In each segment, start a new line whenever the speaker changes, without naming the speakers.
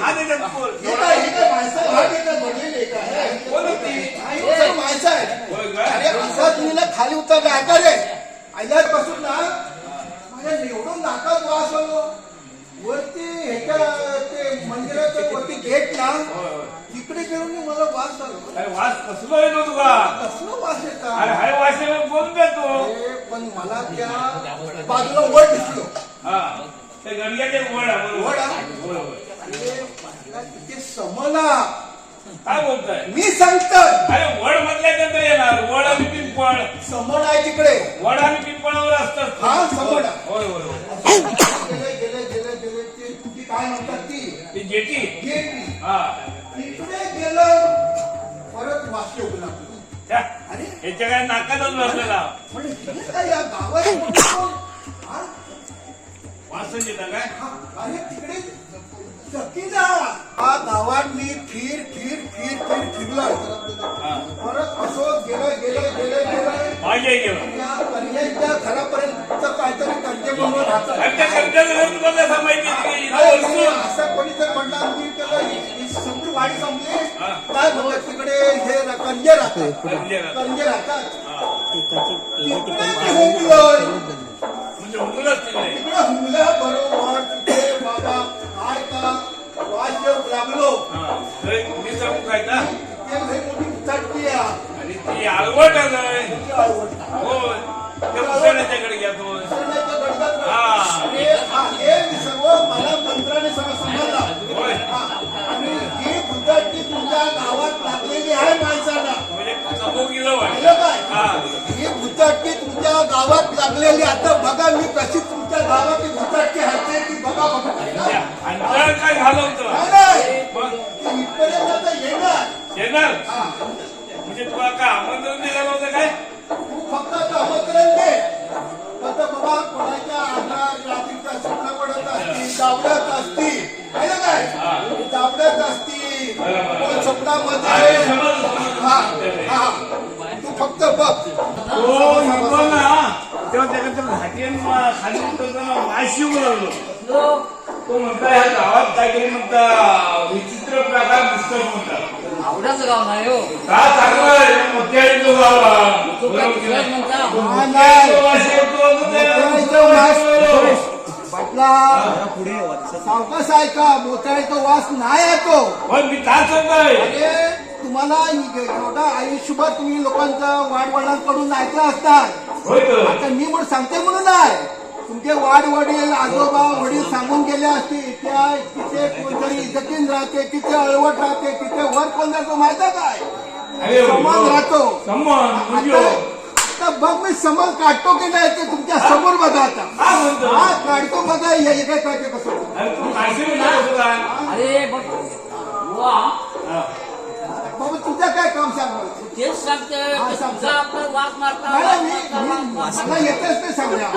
हा त्याच्यात बोल.
हे काय माणसं भाग येतात बनलेले काय
कोण होती?
हे माणसं आहे.
होय का?
अरे असं तुम्ही ना खाली उतरला ऐका रे आल्यापासून ना माझ्या एवढं नाकात वास आलो वरती ह्याच्या ते मंदिराचं वरती गेट ना तिकडे गेलो मला वास आलो.
अरे वास कसलो येतो तुला?
कसलं वास येतात.
अरे हाय वास येतो बोल देतो.
पण मला त्या बाजूला वड दिसलो.
हा ते गडग्याचे वड आहे.
वड
होय होय.
ते समला
काय बोलताय?
मी सांगतो.
अरे वड म्हटल्यानंतर येणार वड आणि पिंपळ.
समोर आहे तिकडे
वड आणि पिंपळावर असतात.
हा समोर
होय होय होय.
गेले गेले गेले गेले ते ती काय म्हणतात ती
जेटी.
गेली
हा
तिकडे गेलं परत वाक्य उगला.
त्या
अरे
याच्या काय नाकातच बसलेला
म्हणजे हे काय या गावात हा?
वासच येतं काय?
अरे तिकडे चकीला हा गावात मी फिर फिर फिर फिर फिरलोय.
हा
परत असं गेलं गेलं गेलं गेलं
माझ्या गेलं.
त्या कन्याच्या घरापर्यंत काहीतरी कंटे म्हणून राहतात.
आणि त्या कर्जाचं घर तुम्हाला कसं माहिती की इथं
नाही,
वरसून?
असं कोणी जर म्हणलं मी त्याला ही संपूर्ण वाडी संपली
हा.
काय म्हणतात तिकडे हे कंजे राहतात.
कर्जे राहतात.
कंजे राहतात
हा.
तिकडे मी हुंगलोय.
म्हणजे हुकूनच तिकडे.
तिकडे हुंगल्या बरोबर तिथे बाबा काय का वाद्य लागलो.
हा. लय मी सांगू काय ना?
ते लई मोठी चटकी आहे.
आणि ती आळवट आहे.
त्याची आवड.
होय. त्या पुसण्याच्याकडे घ्या तो.
दुसऱ्याच्या गडबड.
हा.
हे सर्व मला मंत्राने सगळं समजलं.
होय.
आणि ही बुद्धटकी तुमच्या गावात लागलेली आहे माणसाला.
म्हणजे चमोगीला वाटलं.
पाहिलं काय?
हा.
ही भुताटकी तुमच्या गावात लागलेली. आता बघा मी कशी तुमच्या गावात ही भुताटकी हटते ती बघा बघा.
त्या अंतर काय घालवतं?
नाही
मग
ती इथपर्यंत आता येणार.
येणार?
हा.
म्हणजे तुला काय आमंत्रण दिलं नव्हतं काय?
तू फक्त आता आमंत्रण दे. फक्त बाबा कोणाच्या अंगात रात्रीचा स्वप्न पडत असतील दाबडत असतील पाहिलं काय दाबडत असतील कोण स्वप्नामध्ये हा हा तू फक्त बघ.
तो येतो ना तेव्हा त्याच्या घाटीन खाली उतरताना माशी लागलो. तो म्हणता ह्या गावात काहीतरी म्हणता विचित्र प्रकार दिसतात म्हणतात.
आवडाचं गाव नाही हो.
का चांगलं आहे मोठ्या येतो गावाला.
तो काय दुसऱ्याच म्हणता.
हा, नाही.
तो वास येतो, तो
मोत्याळीचा वास पाटला
पुढे
सावकाश आहे का मोत्याळीचा वास नाही येतो.
पण मी काय सांगताय
अरे तुम्हाला एवढा आयुष्यभर तुम्ही लोकांचं वाडवडिलांकडून ऐकलं असतात.
होय तर.
आता मी म्हणून सांगते म्हणून नाही. तुमचे वाडवडील आजोबा वडील सांगून गेले असतील त्या तिथे कोणतरी इज्जतीन राहते तिथे अळवट राहते तिथे वर कोण राहतो माहिती आहे काय
अरे
समान राहतो.
समान म्हणजे
आता बघ मी समान काढतो की नाही ते तुमच्या समोर बघा आता.
काय म्हणतो?
हा काढतो बघा हे काय काढते कसं.
अरे तू काशी म्हणतो काय?
अरे बघ वा
हा.
बाबा तुझं काय काम सांग मला.
तेच सांगते
हा, सांग.
तुमचा आपलं वाघ मारता
नाही,
वाघ
मी-
मारता, वाघ
मला येतच ते सांगण्या.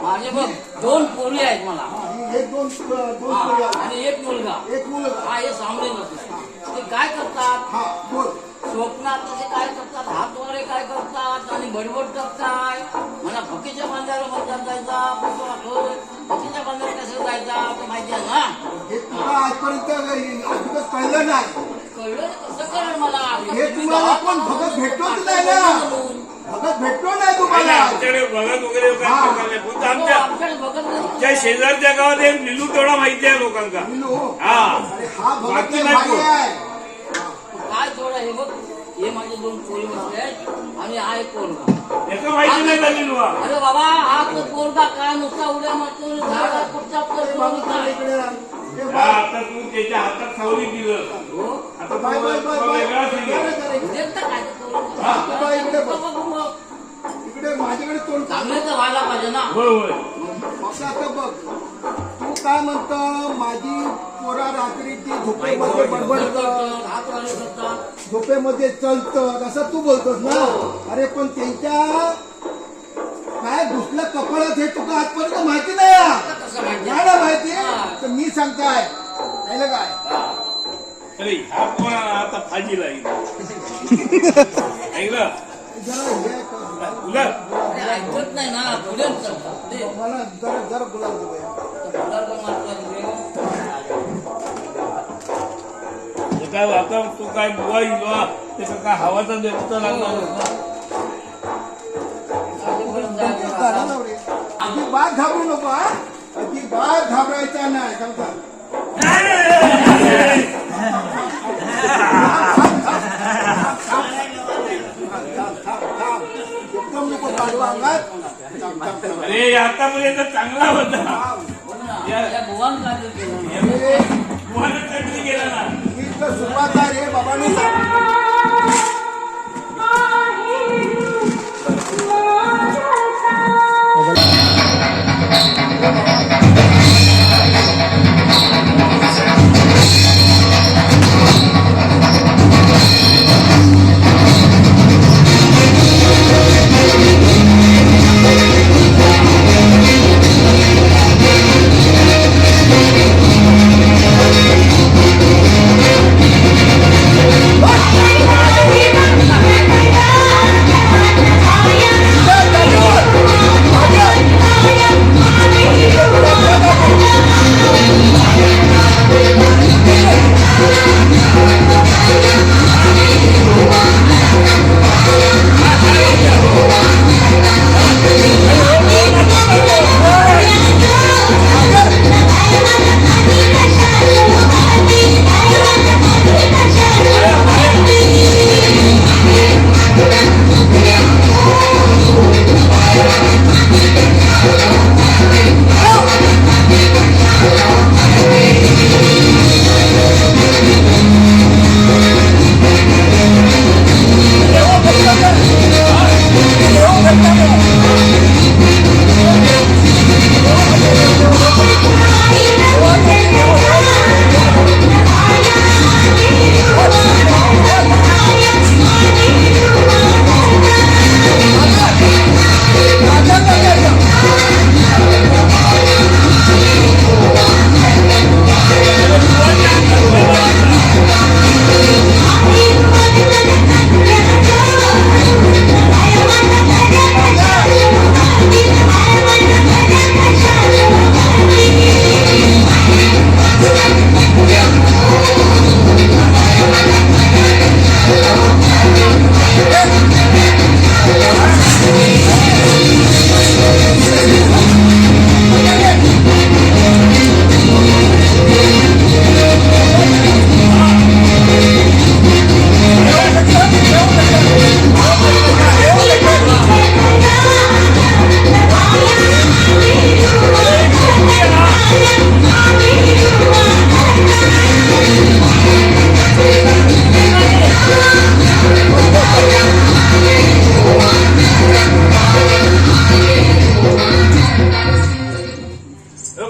माझे बघ 2 पोरी आहेत मला.
एक दोन दोन
हा,
पोरी.
आणि एक मुलगा.
एक मुलगा.
हा हे सामने नसतो. ते काय करतात
हा बोल.
स्वप्नात ते काय करतात हात वगैरे काय करतात आणि बडबड करतात. मला फकीच्या बांधायला म्हणतात जायचा फकीच्या बांधायला कसं जायचा ते माहिती आहे ना.
हे तुला आजपर्यंत अजिबात कळलं नाही.
कळलं कसं कळलं मला.
हे तुम्हाला कोण भगत भेटतोच नाही ना. भगत भेटतो नाही तुम्हाला.
आमच्याकडे बघत वगैरे काय
हा.
प्रकार नाही. फक्त आमच्या
आमच्याकडे बघत नाही.
त्या शेजारच्या गावात एक निलू तेवढा माहिती आहे लोकांना.
मिलू.
हा
अरे हा भगत
बाकी
लय
नाही
भारी
कोण.
आहे.
काय थोडं हे बघ हे माझे 2 पोरी बसले आहेत आणि हा एक पोरगा.
याचं माहिती नाही झाली तुला.
अरे बाबा हा तो पोरगा काय नुसता उड्या मारतो झाडात कुठचा
अरे बाबा,
पोरगा
इकडे आण. हे
हा,
बघ.
आता तू त्याच्या हातात सावली दिलं.
हो
आता
बाय बाय बाय
तो
बाय.
वेगळाच
इकडे
निघेल.
जरा इकडे.
देखता काय ते पोरगा.
हा.
बाबा, इकडे बघ.
बघ, बघ.
इकडे माझ्याकडे तोंड
चांगले तर व्हायला पाहिजे ना.
होय होय.
असं आता बघ तू काय म्हणतो माझी पोरा रात्री ती झोपेमध्ये बडबडत
हात वाले करतात.
झोपेमध्ये चलतं असं तू बोलतोस ना. अरे पण त्यांच्या काय घुसलं कपाळात हे तुला आजपर्यंत माहिती नाही आहे.
कसं माहिती
नाही ना माहिती
हा.
तर मी सांगताय नाही काय.
अरे हा कोण आता फाजीला ऐकलं
जरा हे
तुला
अरे ऐकत नाही ना पुढे चालतात.
मला जरा जरा बोलायला दे.
मारतात
काय आता तू काय बुवा इवा त्याचा काय हवाचा देवता लागला
करा ना रे. अजिबात घाबरू नको हा अजिबात घाबरायचा नाही सांगता एकदम नको काढू अंगात
अरे आतापर्यंत चांगला होता
या बुवान काय केलं
बुवानं चटणी गेला ना
ही तर सुरुवात आहे रे बाबांनी सांग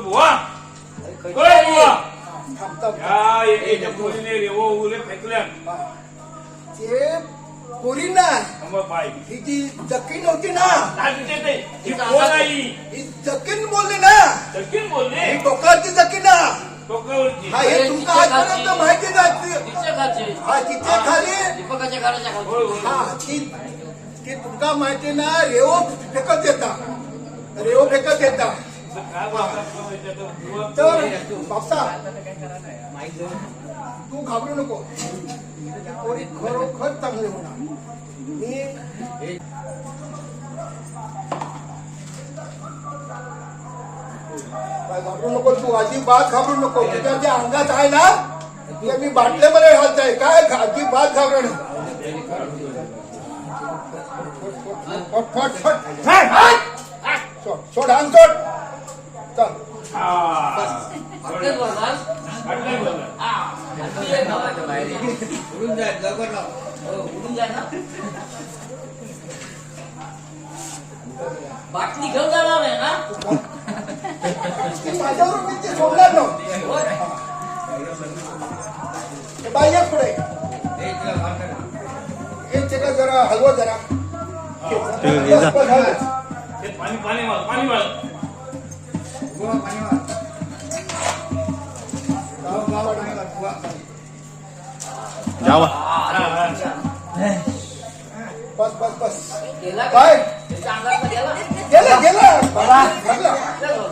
बुवा बुवा या एकेच्या पोरीने रेवो उले फेकल्या
ते पोरी ना
बाई
ही जी जकीन होती ना
ही कोण आई
ही जकीन बोलली ना
जकीन बोलले
ही डोक्याची जकीन ना
डोक्यावरची
हा हे तुमका आजपर्यंत माहिती नाही
तिच्या खालचे
हा तिच्या खाली
दीपकाच्या घराच्या
होय,
खाली
होय.
हा ती तुमका माहिती ना रेवो फेकत येता रेवो फेकत येता
काय बोलतात बुवा
तर बापसा तू घाबरू नको पोरी खरोखर चांगली होणार मी काय घाबरू नको तू अजिबात घाबरू नको तुझ्या जे अंगात आहे ना ते मी बाटल्यामध्ये घालताय काय अजिबात घाबरू नको फट फट फट सोड सोड अंग सोड चल
अटकेच बोलतात
आटले बोलला
हा उडून जाय लवकर लाव उडून जाय ना बाटली घेऊन जाणार आहे ना
माझ्यावर किती सोडणार नव्हतं
होय.
बाई ये पुढे एक जगा जरा हलवा जरा बस, बस, हलवा.
ते पाणी पाणी मार पाणी मार
जावा
बस बस बस
गेला
काय
त्याच्या अंगात गेला
गेलं गेलं लागलं.
चल.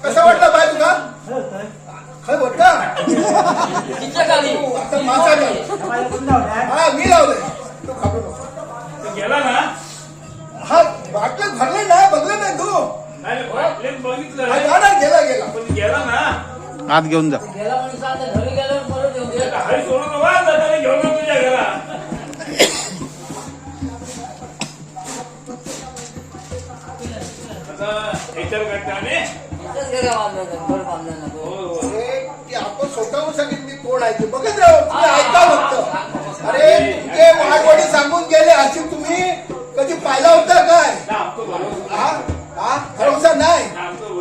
कसं वाटलं बाय तुला काय बोलता
तिच्या खाली
आता माझा नाही. हा मी लावलंय तू घाबरू नको.
तो गेला ना
हा बाटलं भरलं ना बघलं नाही तू
नाही बाटलीत बघितलं
हा, जा ना, गेला गेला
पण गेला ना
आत घेऊन जा.
गेला म्हणून सांगते घरी गेल्यावर परत येऊ दे.
हरी सोडून नका जाताना घेऊन जा तुझ्या घरा आता ह्याच्यावर करताने
इथंच गेला बांधलं घर बांधलं नको.
अरे की आपण स्वतःहून सांगितलं मी कोण आहे ते बघत राहू तुम्ही ऐका फक्त. अरे तुमचे वाघवाडी सांगून गेले अशी तुम्ही कधी पाहिला होता काय
आमचं बरोबर
हा हा भरोसा नाही.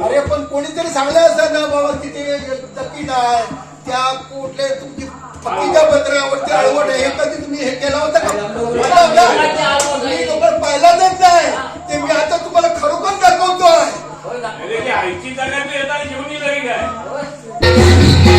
अरे पण कोणीतरी सांगलं असं ना बाबा तिथे जमीन आहे त्या कुठले तुमची पक्कीच्या पत्रावरती अळवट आहे हे कधी तुम्ही हे केला होता का पाहिला होता? तुम्ही तुम्हाला पाहिलाच नाही ते मी आता तुम्हाला खरोखर दाखवतोय.
होय ना?
अरे ती आईची जागा तू येताना घेऊन येईल काय
होय.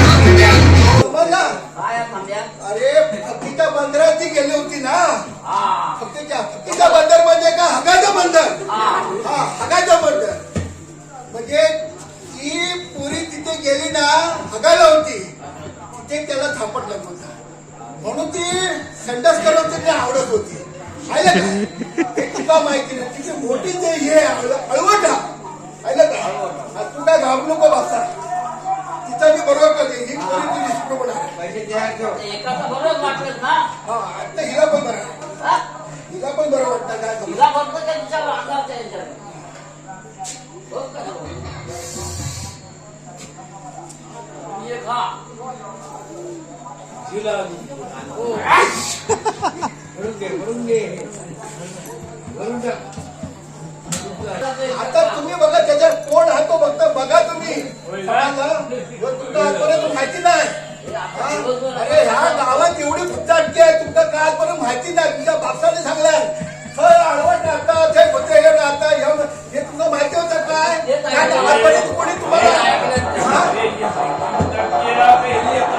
समजला?
काय आहे थांब्या?
अरे फकीच्या बंदरात ती गेली होती ना
हा.
फकीचा बंदर म्हणजे का हगाचं बंदर
हा.
हा हगाचं बंदर म्हणजे ती पुरी तिथे गेली ना हगायला होती तिथे त्याला झापटलं होता म्हणून ती संडास करत तिथे आवडत होती आयला का हे तुला माहिती नाही तिथे मोठी ते हे अळवटा आयला का तू काय घाबरू नको बसा तिचा मी बरोबर करते ही पुरी ती निष्प्रभ आहे.
एकाचं बरोबर वाटलं ना
हा आता हिला पण बरं आहे.
हा?
हिला पण बरं वाटतं काय समजा.
तिला फक्त त्यांच्या अंगाच्या ह्याच्यावर. हो का नको? ये खा.
आता तुम्ही बघा त्याच्यात कोण आहे तो फक्त बघा तुम्ही समजलं? ह्यो तुमचा आजपर्यंत माहिती नाही हा? अरे ह्या गावात एवढी फुटाटकी आहे तुमचा काय आजपर्यंत माहिती नाही तुमच्या बापसाने सांगलाय थळ आडवट राहता ते होते हे राहता हे तुमचं माहिती होतं काय त्या गावापर्यंत कोणी तुम्हाला हा?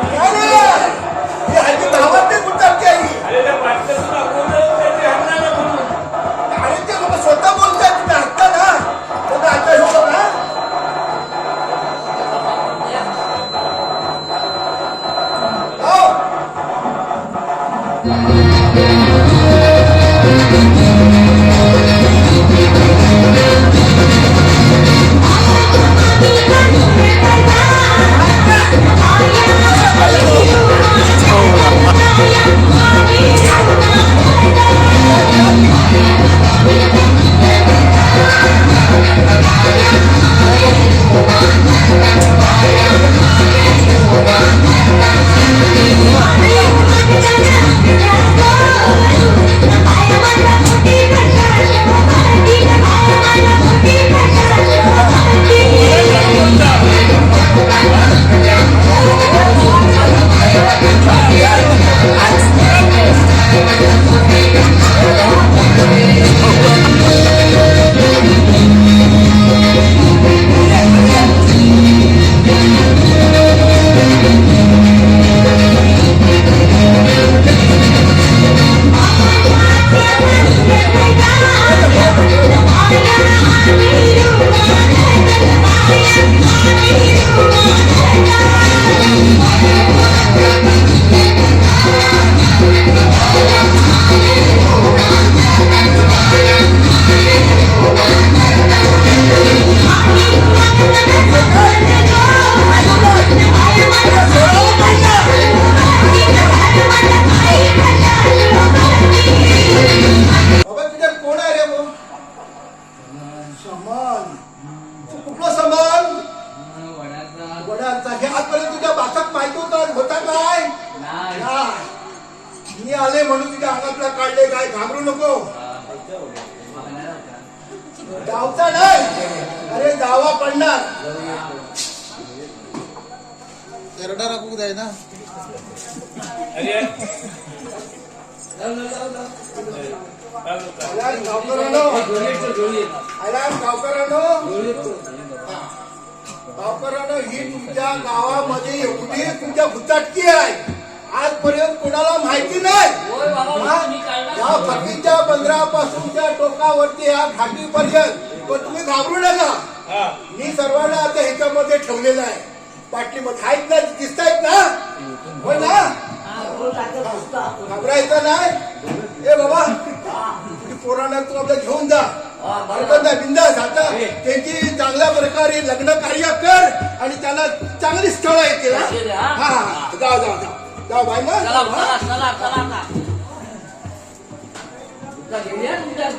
काय नाही. ही हल्ली गावात ते फुटाटकी आहे ही.
अरे त्या बाटल्यातून दाखवलं ते हरणार ना म्हणून
अरे ते लोक स्वतः बोलतात तुम्ही ऐकता ना तुम्ही ऐकता हे बघा. हो
Bye.
मी आले म्हणून तुझ्या अंगातला काढले काय घाबरू नको. जावचा नाही अरे जावा पडणार.
एरडा राखू द्याय ना.
अरे
आला गावकरांनो ही तुमच्या गावामध्ये एवढी तुमच्या भुताटकी आहे आजपर्यंत कोणाला माहिती नाही.
होय बाबा
हा?
तुम्ही काढला
या फकीच्या बंदरापासूनच्या टोकावरती या घाटीपर्यंत पण तुम्ही घाबरू नका.
हा
मी सर्वांना आता ह्याच्यामध्ये ठेवलेलं आहे. बाटलीमध्ये आहेत ना दिसतायत ना होय ना. घाबरायचं नाही. ए बाबा तुझी पोरांना तू आपल्या घेऊन जा. बिंदास आता त्यांची चांगल्या प्रकारे लग्न कार्य कर आणि त्याला चांगली स्थळ येतील. हा जाऊ जाऊ जाऊ जाऊ बाय मग.
चला चला चला चला आता. तुमचा गेल्या तुमच्या